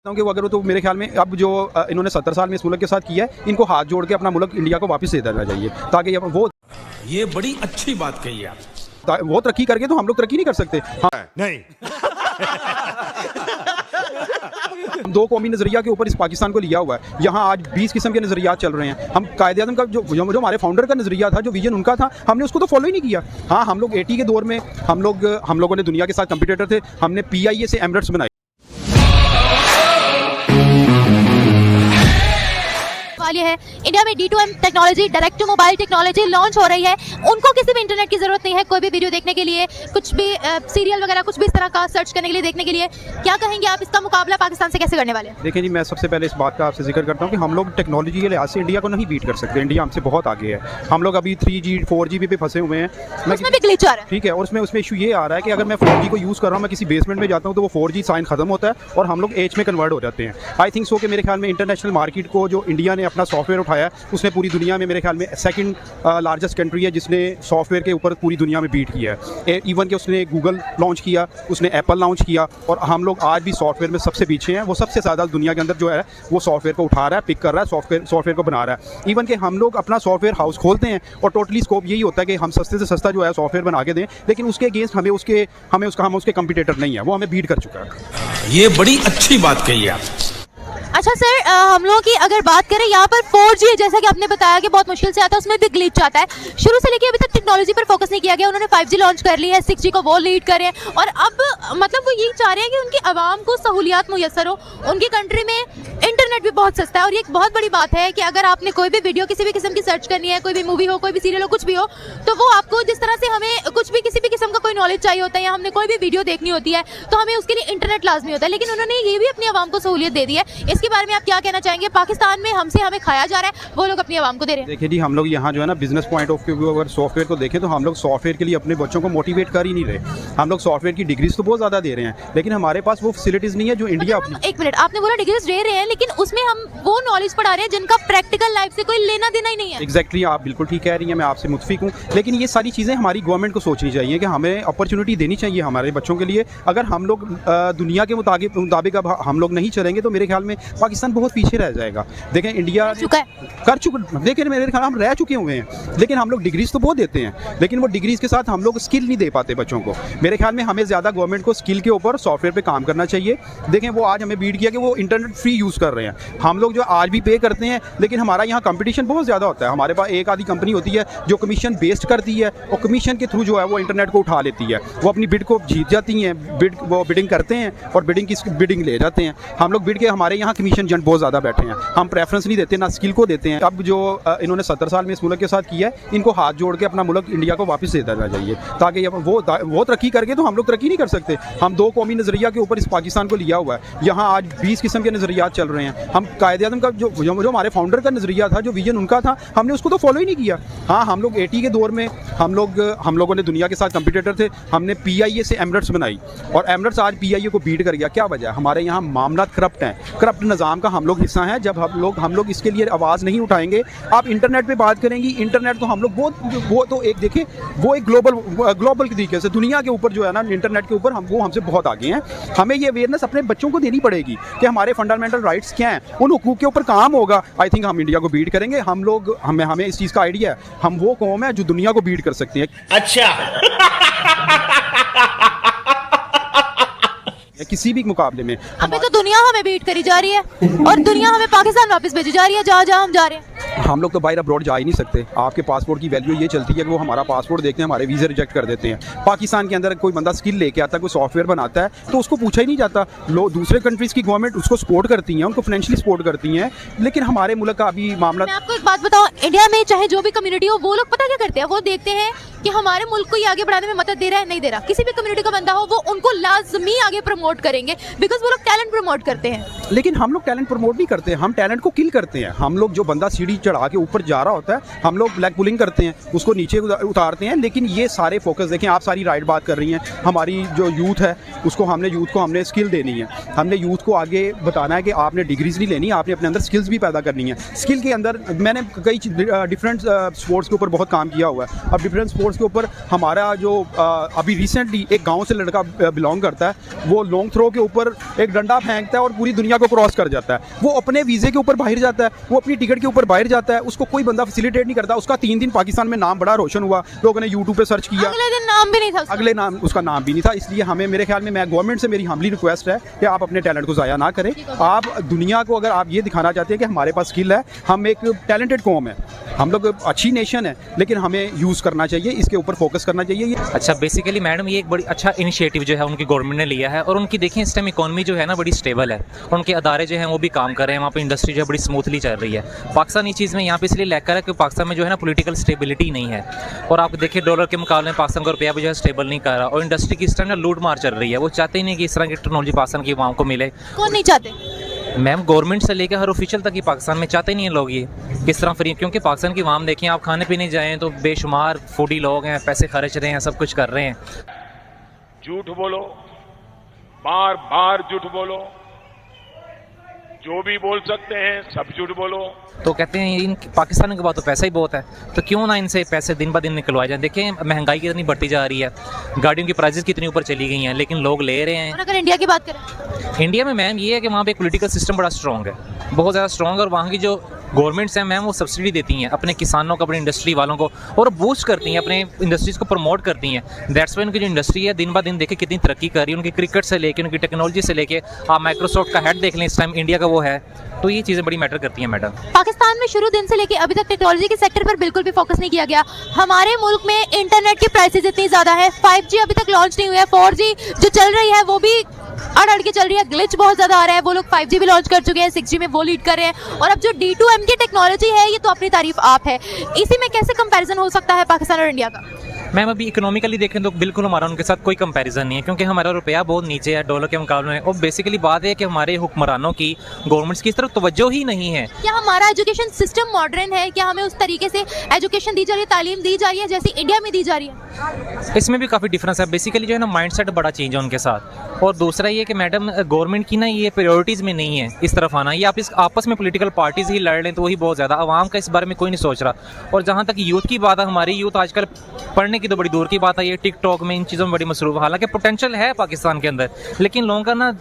कि वो अगर तो मेरे ख्याल में अब जो इन्होंने 70 साल में इस मुल्क के साथ किया है, इनको हाथ जोड़ के अपना मुल्क इंडिया को वापस दे देना चाहिए, ताकि वो ये बड़ी अच्छी बात कही आप। वो तरक्की करके तो हम लोग तरक्की नहीं कर सकते। हाँ नहीं दो कौमी नज़रिया के ऊपर इस पाकिस्तान को लिया हुआ है। यहाँ आज 20 किस्म के नज़रियात चल रहे हैं। हम कायदे-ए-आज़म का जो हमारे फाउंडर का नज़रिया था, जो विजन उनका था, हमने उसको तो फॉलो ही नहीं किया। हाँ, हम लोग 80 के दौर में हम लोगों ने दुनिया के साथ कंपटीटर थे। हमने PIA से एमिरेट्स बनाए। ये है इंडिया में D2M technology, direct to mobile technology launch हो रही है। उनको किसी भी इंटरनेट की जरूरत नहीं है, कोई भी वीडियो देखने के लिए, कुछ भी सीरियल वगैरह कुछ भी इस तरह का सर्च करने के लिए, देखने के लिए। क्या कहेंगे आप, इसका मुकाबला पाकिस्तान से कैसे करने वाले हैं? देखिए जी, मैं सबसे पहले इस बात का आपसे जिक्र करता हूँ कि हम लोग टेक्नोलॉजी के लिहाज से इंडिया को नहीं बीट कर सकते। इंडिया हमसे बहुत आगे है। हम लोग अभी 3G 4G पे फंसे हुए हैं। उसमें भी ग्लिच आ रहा है। ठीक है, और उसमें इशू ये आ रहा है कि अगर मैं 4G को यूज़ कर रहा हूँ, मैं किसी बेसमेंट में जाता हूँ तो वो 4G साइन खत्म होता है और हम लोग H में कन्वर्ट हो जाते हैं। आई थिंक सो कि मेरे ख्याल में इंटरनेशनल मार्केट को जो इंडिया ने अपना सॉफ्टवेयर उठाया, उसने पूरी दुनिया में मेरे ख्याल में सेकंड लार्जेस्ट कंट्री है जिसने सॉफ्टवेयर के ऊपर पूरी दुनिया में बीट किया है। इवन कि उसने गूगल लॉन्च किया, उसने एप्पल लॉन्च किया, और हम लोग आज भी सॉफ्टवेयर में सबसे पीछे हैं। वो सबसे ज़्यादा दुनिया के अंदर जो है वो सॉफ्टवेयर को उठा रहा है, पिक कर रहा है, सॉफ्टवेयर को बना रहा है। इवन कि हम लोग अपना सॉफ्टवेयर हाउस खोलते हैं और टोटली स्कोप यही होता है कि हम सस्ते से सस्ता जो है सॉफ्टवेयर बना के दें, लेकिन उसके अगेंस्ट हम उसके कंपटीटर नहीं है, वो हमें बीट कर चुका है। ये बड़ी अच्छी बात कही आप। अच्छा सर, हम लोगों की अगर बात करें यहाँ पर 4G, जैसा कि आपने बताया कि बहुत मुश्किल से आता है, उसमें भी ग्लिच आता है। शुरू से लेके अभी तक टेक्नोलॉजी पर फोकस नहीं किया गया। उन्होंने 5G लॉन्च कर ली है, 6G को वो लीड कर रहे हैं, और अब मतलब वो यही चाह रहे हैं कि उनकी आवाम को सहूलियात मुयसर हो। उनकी कंट्री में इंटरनेट भी बहुत सस्ता है, और ये एक बहुत बड़ी बात है कि अगर आपने कोई भी वीडियो किसी भी किस्म की सर्च करनी है, कोई भी मूवी हो, कोई भी सीरियल हो, कुछ भी हो, तो वो आपको जिस तरह से हमें कुछ भी किसी भी किस्म का कोई नॉलेज चाहिए होता है या हमने कोई भी वीडियो देखनी होती है तो हमें उसके लिए इंटरनेट लाजमी होता है। लेकिन उन्होंने ये भी अपनी आवाम को सहूलियत दे दी है। इसके बारे में आप क्या कहना चाहेंगे? पाकिस्तान में हमें खाया जा रहा है, वो लोग अपनी आवाम को दे रहे हैं। देखिए जी, हम लोग यहाँ जो है ना बिजनेस पॉइंट ऑफ व्यू अगर सॉफ्टवेयर को देखें तो हम लोग सॉफ्टवेयर के लिए अपने बच्चों को मोटिवेट कर ही नहीं रहे। हम लोग सॉफ्टवेयर की डिग्रीज तो बहुत ज़्यादा दे रहे हैं, लेकिन हमारे पास वो फैसिलिटीज़ नहीं है जो इंडिया अपनी। एक मिनट, आपने बोला डिग्रीज दे रहे हैं, लेकिन उसमें हम वो नॉलेज पढ़ा रहे हैं जिनका प्रैक्टिकल लाइफ से कोई लेना देना ही नहीं है। एग्जैक्टली, आप बिल्कुल ठीक कह रही हैं, मैं आपसे मुत्फिक हूँ। लेकिन ये सारी चीज़ें हमारी गवर्नमेंट को सोचनी चाहिए कि हमें अपॉर्चुनिटी देनी चाहिए हमारे बच्चों के लिए। अगर हम लोग दुनिया के मुताबिक अब हम लोग नहीं चलेंगे तो मेरे ख्याल में पाकिस्तान बहुत पीछे रह जाएगा। देखें, इंडिया कर चुका, लेकिन मेरे ख्याल हम रह चुके हुए हैं, लेकिन हम लोग डिग्रीज तो बहुत देते हैं, लेकिन वो डिग्रीज के साथ हम लोग स्किल नहीं दे पाते बच्चों को। मेरे ख्याल में हमें ज़्यादा गवर्नमेंट को स्किल के ऊपर सॉफ्टवेयर पे काम करना चाहिए। देखें, वो आज हमें बीट किया कि वो इंटरनेट फ्री यूज़ कर रहे हैं। हम लोग जो आज भी पे करते हैं, लेकिन हमारा यहाँ कंपटीशन बहुत ज़्यादा होता है। हमारे पास एक आधी कंपनी होती है जो कमीशन बेस्ड करती है, और कमीशन के थ्रू जो है वो इंटरनेट को उठा लेती है। वो अपनी बिड को जीत जाती हैं, वो बिडिंग करते हैं और बिडिंग ले जाते हैं। हम लोग बिड के, हमारे यहाँ कमीशन एजेंट बहुत ज़्यादा बैठे हैं। हम प्रेफरेंस नहीं देते, ना स्किल को देते हैं। अब जो इन्होंने 70 साल में इस मुल्क के साथ किया है, इनको हाथ जोड़ के अपना मुल्क इंडिया को वापस दे देना चाहिए, ताकि वो तरक्की करके तो हम लोग तरक्की नहीं कर सकते। हम दो कौमी नज़रिया के ऊपर इस पाकिस्तान को लिया हुआ है। यहाँ आज 20 किस्म के नज़रियात चल रहे हैं। हम कायदे-ए-आज़म का जो हमारे फाउंडर का नज़रिया था, जो विजन उनका था, हमने उसको तो फॉलो ही नहीं किया। हाँ, हम लोग 80 के दौर में हम लोगों ने दुनिया के साथ कंपटीटर थे। हमने PIA से एमिरेट्स बनाई, और एमिरेट्स आज PIA को बीट कर गया। क्या वजह? हमारे यहाँ मामला करप्ट हैं। करप्ट निज़ाम का हम लोग हिस्सा हैं। जब हम लोग इसके लिए आवाज़ नहीं उठाएंगे, आप इंटरनेट पे बात करेंगी, इंटरनेट तो हम लोग वो तो एक देखिए, वो एक ग्लोबल तरीके से दुनिया के ऊपर जो है ना, इंटरनेट के ऊपर वो हमसे बहुत आगे हैं। हमें ये अवेयरनेस अपने बच्चों को देनी पड़ेगी कि हमारे फंडामेंटल राइट्स क्या हैं, उन हुकूक के ऊपर काम होगा। आई थिंक हम इंडिया को बीट करेंगे। हमें इस चीज़ का आइडिया है। हम वो कौम है जो दुनिया को बीट कर सकती है। अच्छा किसी भी मुकाबले में अभी तो दुनिया हमें बीट करी जा रही है, और दुनिया हमें पाकिस्तान वापस भेजी जा रही है, जहाँ हम जा रहे हैं। हम लोग तो बाहर अब्रॉड जा ही नहीं सकते। आपके पासपोर्ट की वैल्यू ये चलती है कि वो हमारा पासपोर्ट देखते हैं, हमारे वीज़े रिजेक्ट कर देते हैं। पाकिस्तान के अंदर कोई बंदा स्किल लेके आता है, कोई सॉफ्टवेयर बनाता है, तो उसको पूछा ही नहीं जाता। दूसरे कंट्रीज़ की गवर्नमेंट उसको सपोर्ट करती हैं, उनको फाइनेंशियली सपोर्ट करती हैं, लेकिन हमारे मुल्क का अभी मामला। मैं आपको एक बात बताऊँ, इंडिया में चाहे जो भी कम्युनिटी हो, वो लोग पता क्या करते हैं? वो देखते हैं कि हमारे मुल्क को ये आगे बढ़ाने में मदद दे रहा है, नहीं दे रहा। किसी भी कम्युनिटी का बंदा हो, वो उनको लाजमी आगे प्रमोट करेंगे, बिकॉज वो लोग टैलेंट प्रमोट करते हैं। लेकिन हम लोग टैलेंट प्रमोट नहीं करते, हम टैलेंट को किल करते हैं। हम लोग जो बंदा सीढ़ी चढ़ा के ऊपर जा रहा होता है, हम लोग ब्लैक पुलिंग करते हैं, उसको नीचे उतारते हैं। लेकिन ये सारे फोकस देखें, आप सारी राइट बात कर रही हैं, हमारी जो यूथ है उसको हमने स्किल देनी है, हमने यूथ को आगे बताना है कि आपने डिग्रीज नहीं लेनी, आपने अपने अंदर स्किल्स भी पैदा करनी है। स्किल के अंदर मैंने कई डिफरेंट स्पोर्ट्स के ऊपर बहुत काम किया हुआ है। अब डिफरेंट स्पोर्ट्स के ऊपर हमारा जो अभी रिसेंटली एक गांव से लड़का बिलोंग करता है, वो लॉन्ग थ्रो के ऊपर एक डंडा फेंकता है और पूरी दुनिया को क्रॉस कर जाता है। वो अपने वीज़े के ऊपर बाहर जाता है, वो अपनी टिकट के ऊपर बाहर जाता है, उसको कोई बंदा फैसिलिटेट नहीं करता। उसका 3 दिन पाकिस्तान में नाम बड़ा रोशन हुआ, लोगों ने यूट्यूब पे सर्च किया, अगले दिन नाम भी नहीं था उसका। अगले नाम उसका नाम भी नहीं था। इसलिए हमें, मेरे ख्याल में, मैं गवर्नमेंट से मेरी हम्बली रिक्वेस्ट है कि आप अपने टैलेंट को ज़ाया ना करें। आप दुनिया को अगर आप ये दिखाना चाहते हैं कि हमारे पास स्किल है, हम एक टैलेंटेड कौम है, हम लोग अच्छी नेशन है, लेकिन हमें यूज़ करना चाहिए, इसके ऊपर फोकस करना चाहिए। अच्छा, बेसिकली मैडम ये एक बड़ी अच्छा इनिशिएटिव जो है उनकी गवर्नमेंट ने लिया है, और उनकी देखें इस टाइम इकोनॉमी जो है ना बड़ी स्टेबल है, और उनके अदारे जो हैं वो भी काम कर रहे हैं, वहाँ पे इंडस्ट्री जो है बड़ी स्मूथली चल रही है। पाकिस्तान इस चीज़ में यहाँ पे इसलिए लैग कर रहा है कि पाकिस्तान में जो है ना पॉलिटिकल स्टेबिलिटी नहीं है, और आप देखिए डॉलर के मुकाबले में पाकिस्तान का रुपया भी जो है स्टेबल नहीं कर रहा, और इंडस्ट्री की इस टाइम ना लूट मार चल रही है। वो चाहते ही नहीं कि इस तरह की टेक्नोलॉजी पाकिस्तान की आवाम को मिले। कौन नहीं चाहते? मैम गवर्नमेंट से लेकर हर ऑफिशियल तक ही पाकिस्तान में चाहते नहीं हैं लोग ये किस तरह फ्री, क्योंकि पाकिस्तान की आवाम देखें, आप खाने पीने जाएँ तो बेशुमार फूडी लोग हैं, पैसे खर्च रहे हैं, सब कुछ कर रहे हैं। झूठ बोलो, बार बार झूठ बोलो, जो भी बोल सकते हैं सब झूठ बोलो। तो कहते हैं इन पाकिस्तान के बाद तो पैसा ही बहुत है, तो क्यों ना इनसे पैसे दिन ब दिन निकलवाए जाए। देखें महंगाई कितनी बढ़ती जा रही है, गाड़ियों की प्राइसेस कितनी ऊपर चली गई हैं, लेकिन लोग ले रहे हैं। और अगर इंडिया की बात करें, इंडिया में मैम ये है कि वहाँ पे एक पॉलिटिकल सिस्टम बड़ा स्ट्रॉन्ग है, बहुत ज़्यादा स्ट्रॉन्ग है, और वहाँ की जो गवर्नमेंट्स हैं मैम वो सब्सिडी देती हैं अपने किसानों को, अपनी इंडस्ट्री वालों को, और बूस्ट करती हैं, अपने इंडस्ट्रीज़ को प्रमोट करती हैं। दैट्स वाई उनकी जो इंडस्ट्री है दिन ब दिन देखें कितनी तरक्की कर रही है, उनकी क्रिकेट से लेके, उनकी टेक्नोलॉजी से लेके, आप माइक्रोसॉफ्ट का हेड देख लें इस टाइम इंडिया का वो है, तो ये चीज़ें बड़ी मैटर करती हैं मैडम। पाकिस्तान में शुरू दिन से लेके अभी तक टेक्नोलॉजी के सेक्टर पर बिल्कुल भी फोकस नहीं किया गया। हमारे मुल्क में इंटरनेट की प्राइसेस इतनी ज़्यादा है, 5G अभी तक लॉन्च नहीं हुआ है, 4G जो चल रही है वो भी अड़ के चल रही है, ग्लिच बहुत ज़्यादा आ रहा है। वो लोग 5G भी लॉन्च कर चुके हैं, 6G में वो लीड कर रहे हैं, और अब जो D2M की टेक्नोलॉजी है ये तो अपनी तारीफ आप है। इसी में कैसे कंपैरिजन हो सकता है पाकिस्तान और इंडिया का? मैम अभी इकोनॉमिकली देखें तो बिल्कुल हमारा उनके साथ कोई कंपैरिजन नहीं है, क्योंकि हमारा रुपया बहुत नीचे है डॉलर के मुकाबले में, और बेसिकली बात है कि हमारे हुक्मरानों की, गवर्नमेंट्स की इस तरफ तवज्जो ही नहीं है। क्या हमारा एजुकेशन सिस्टम मॉडर्न है? क्या हमें उस तरीके से एजुकेशन दी जा रही है, तालीम दी जा रही है जैसी इंडिया में दी जा रही है? इसमें भी काफ़ी डिफरेंस है। बेसिकली जो है ना माइंडसेट बड़ा चेंज है उनके साथ, और दूसरा ये कि मैडम गवर्नमेंट की ना ये प्रायोरिटीज़ में नहीं है इस तरफ आना। ये आप इस आपस में पॉलिटिकल पार्टीज़ ही लड़ लें तो वही बहुत ज़्यादा, आवाम का इस बारे में कोई नहीं सोच रहा। और जहाँ तक यूथ की बात है, हमारी यूथ आजकल पढ़ने की तो बड़ी दूर की बात है, ये टिकटॉक में इन चीज़ों में बड़ी मसरूफ़, हालांकि पोटेंशियल है पाकिस्तान के अंदर, लेकिन लोगों का ना